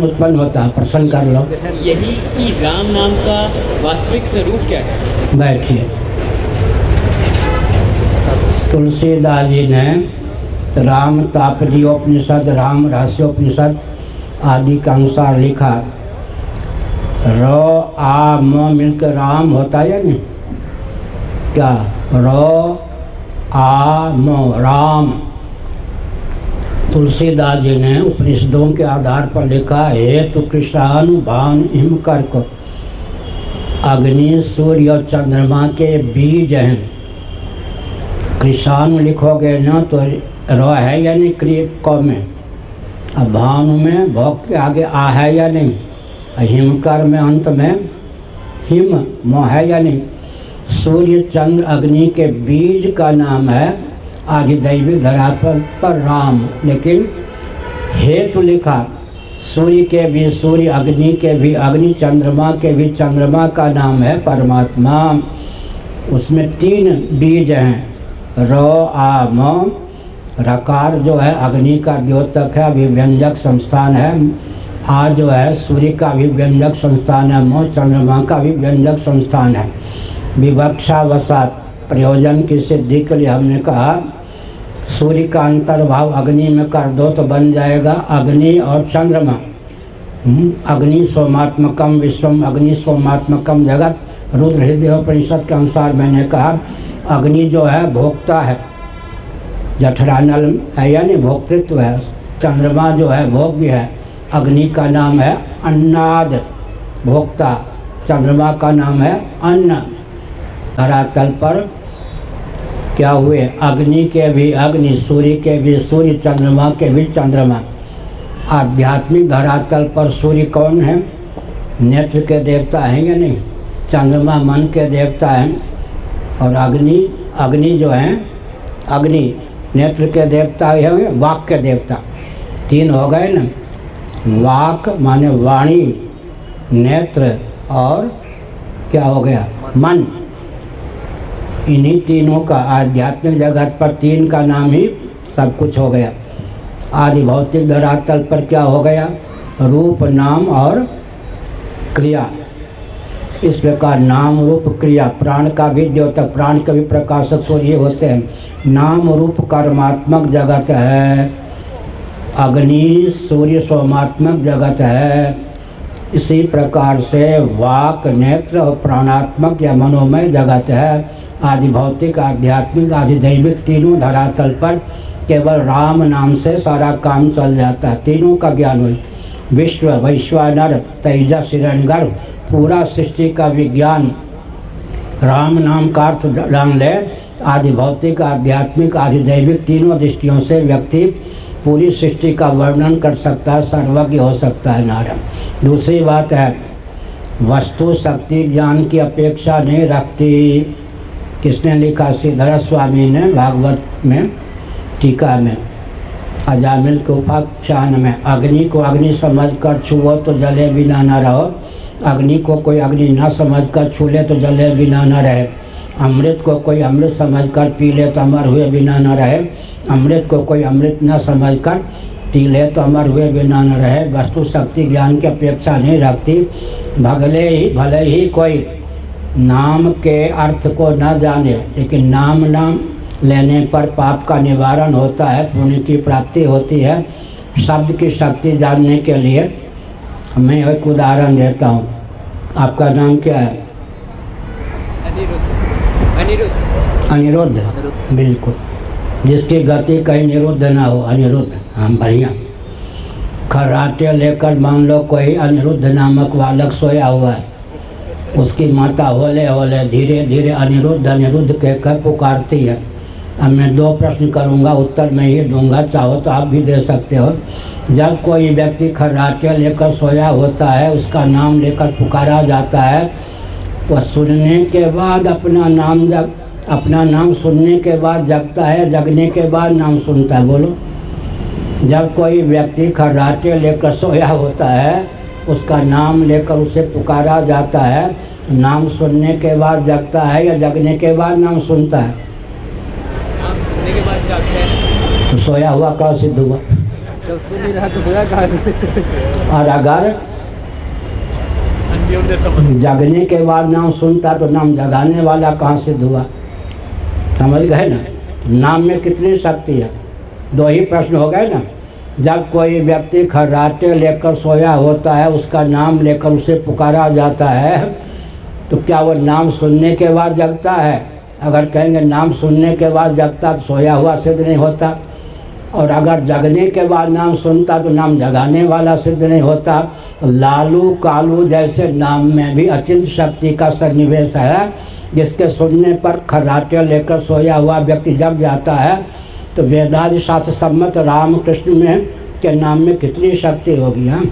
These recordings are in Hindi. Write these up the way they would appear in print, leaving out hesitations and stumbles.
उत्पन्न होता है। प्रश्न कर लो। यही कि राम नाम का वास्तविक स्वरूप क्या है? बैठिए। तुलसीदास जी ने राम तापलीयोपनिषद, राम रहस्योपनिषद आदि के अनुसार लिखा। र आ म मिलकर राम होता है या नहीं? क्या? र आ म राम। तुलसीदास जी ने उपनिषदों के आधार पर लिखा है तो कृष्णानु भान हिम कर को अग्नि सूर्य और चंद्रमा के बीज हैं। कृष्णानु लिखोगे ना तो र है या नहीं क्रिय क में, अब भानु में भोग के आगे आ है या नहीं, हिमकर में अंत में हिम म है या नहीं। सूर्य चंद्र अग्नि के बीज का नाम है आदिदैविक धरातल पर राम, लेकिन हेतु लिखा सूर्य के भी सूर्य, अग्नि के भी अग्नि, चंद्रमा के भी चंद्रमा का नाम है परमात्मा। उसमें 3 बीज हैं, र आ म। रकार जो है अग्नि का द्योतक है, अभिव्यंजक संस्थान है। आ जो है सूर्य का अभिव्यंजक संस्थान है। म चंद्रमा का अभिव्यंजक संस्थान है। विवक्षावसात प्रयोजन की सिद्धि के लिए हमने कहा सूर्य का अंतर्भाव अग्नि में कर दो तो बन जाएगा अग्नि और चंद्रमा। अग्नि सोमात्मकम विश्वम, अग्नि सोमात्मकम जगत। रुद्र हृदयोपनिषद के अनुसार मैंने कहा अग्नि जो है भोक्ता है, जठरानल है या नहीं, भोक्तृत्व है। चंद्रमा जो है भोग्य है। अग्नि का नाम है अन्नाद, भोक्ता। चंद्रमा का नाम है अन्न। धरातल पर क्या हुए? अग्नि के भी अग्नि, सूर्य के भी सूर्य, चंद्रमा के भी चंद्रमा। आध्यात्मिक धरातल पर सूर्य कौन है? नेत्र के देवता हैं या नहीं? चंद्रमा मन के देवता हैं। और अग्नि जो हैं, अग्नि नेत्र के देवता हैं, वाक के देवता। 3 हो गए ना। वाक माने वाणी, नेत्र और क्या हो गया? मन। इन्हीं तीनों का आध्यात्मिक जगत पर 3 का नाम ही सब कुछ हो गया। आदि भौतिक धरातल पर क्या हो गया? रूप, नाम और क्रिया। इस प्रकार नाम रूप क्रिया, प्राण का भी द्योतक, प्राण के भी प्रकाशक सूर्य होते हैं। नाम रूप कर्मात्मक जगत है, अग्नि सूर्य सोमात्मक जगत है। इसी प्रकार से वाक, नेत्र और प्राणात्मक या मनोमय जगत है। आदि भौतिक, आध्यात्मिक, आदि दैविक तीनों धरातल पर केवल राम नाम से सारा काम चल जाता है। तीनों का ज्ञान हो। विश्व, वैश्वानर, तेजस, हिरण्यगर्भ, पूरा सृष्टि का विज्ञान राम नाम का अर्थ जान ले। आदि भौतिक, आध्यात्मिक, आदि दैविक तीनों दृष्टियों से व्यक्ति पूरी सृष्टि का वर्णन कर सकता है, सर्वज्ञ हो सकता है। नारायण। दूसरी बात है वस्तु शक्ति ज्ञान की अपेक्षा नहीं रखती। किसने लिखा? श्रीधर स्वामी ने भागवत में टीका में अजामिल के उपाख्यान में। अग्नि को अग्नि समझकर छुओ तो जले बिना न रहो, अग्नि को कोई अग्नि न समझकर छू ले तो जले बिना न रहे। अमृत को कोई अमृत समझकर पी ले तो अमर हुए बिना न रहे, अमृत को कोई अमृत न समझकर पी ले तो अमर हुए बिना न रहे। वस्तु शक्ति ज्ञान की अपेक्षा नहीं रखती। भले ही कोई नाम के अर्थ को न जाने, लेकिन नाम लेने पर पाप का निवारण होता है, पुण्य की प्राप्ति होती है। शब्द की शक्ति जानने के लिए मैं एक उदाहरण देता हूँ। आपका नाम क्या है? अनिरुद्ध। बिल्कुल, जिसकी गति कहीं निरुद्ध ना हो, अनिरुद्ध। हाँ, बढ़िया। खर्राटे लेकर मान लो कोई अनिरुद्ध नामक बालक सोया हुआ है, उसकी माता होले होले धीरे धीरे अनिरुद्ध अनिरुद्ध कहकर पुकारती है। अब मैं 2 प्रश्न करूंगा, उत्तर मैं ही दूंगा, चाहो तो आप भी दे सकते हो। जब कोई व्यक्ति खर्राटे लेकर सोया होता है, उसका नाम लेकर पुकारा जाता है, वह सुनने के बाद अपना नाम सुनने के बाद जगता है, जगने के बाद नाम सुनता है। बोलो। जब कोई व्यक्ति खर्राटे लेकर सोया होता है, उसका नाम लेकर उसे पुकारा जाता है, नाम सुनने के बाद जगता है या जगने के बाद नाम सुनता है? नाम सुनने के बाद जागता है। तो सोया हुआ का सिद्ध हुआ? जब सुन नहीं रहा तो सोया कहाँ? और अगर जगने के बाद नाम सुनता तो नाम जगाने वाला कहाँ सिद्ध हुआ? समझ गए ना? नाम में कितनी शक्ति है। दो ही प्रश्न हो गए ना। जब कोई व्यक्ति खर्राटे लेकर सोया होता है, उसका नाम लेकर उसे पुकारा जाता है, तो क्या वो नाम सुनने के बाद जगता है? अगर कहेंगे नाम सुनने के बाद जगता तो सोया हुआ सिद्ध नहीं होता, और अगर जगने के बाद नाम सुनता तो नाम जगाने वाला सिद्ध नहीं होता। तो लालू कालू जैसे नाम में भी अचिंत शक्ति का सन्निवेश है, जिसके सुनने पर खर्राटे लेकर सोया हुआ व्यक्ति जग जाता है। तो वेदादि शास्त्र सम्मत रामकृष्ण में के नाम में कितनी शक्ति होगी। हाँ,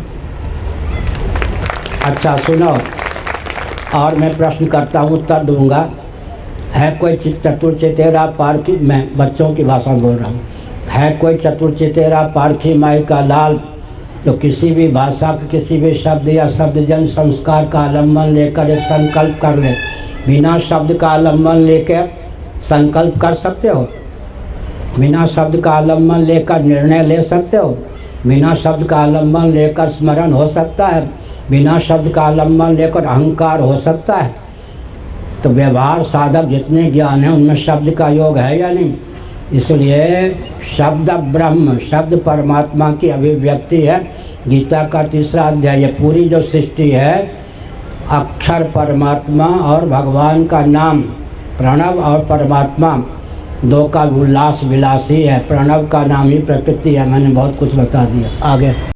अच्छा सुनो, और मैं प्रश्न करता हूँ, उत्तर दूंगा। है कोई चतुर्चितेरा पारखी, मैं बच्चों की भाषा बोल रहा हूँ, है कोई चतुर्चितेरा पारखी माई का लाल, जो किसी भी भाषा के किसी भी शब्द या शब्दजन संस्कार का आलम्बन लेकर एक संकल्प कर ले? बिना शब्द का आलम्बन लेकर संकल्प कर सकते हो? बिना शब्द का आलम्बन लेकर निर्णय ले सकते हो? बिना शब्द का आलम्बन लेकर स्मरण हो सकता है? बिना शब्द का आलम्बन लेकर अहंकार हो सकता है? तो व्यवहार साधक जितने ज्ञान है उनमें शब्द का योग है या नहीं? इसलिए शब्द ब्रह्म, शब्द परमात्मा की अभिव्यक्ति है। गीता का 3रा अध्याय, ये पूरी जो सृष्टि है अक्षर परमात्मा और भगवान का नाम प्रणव और परमात्मा दो का उल्लास विलासी है। प्रणव का नाम ही प्रकृति है। मैंने बहुत कुछ बता दिया। आगे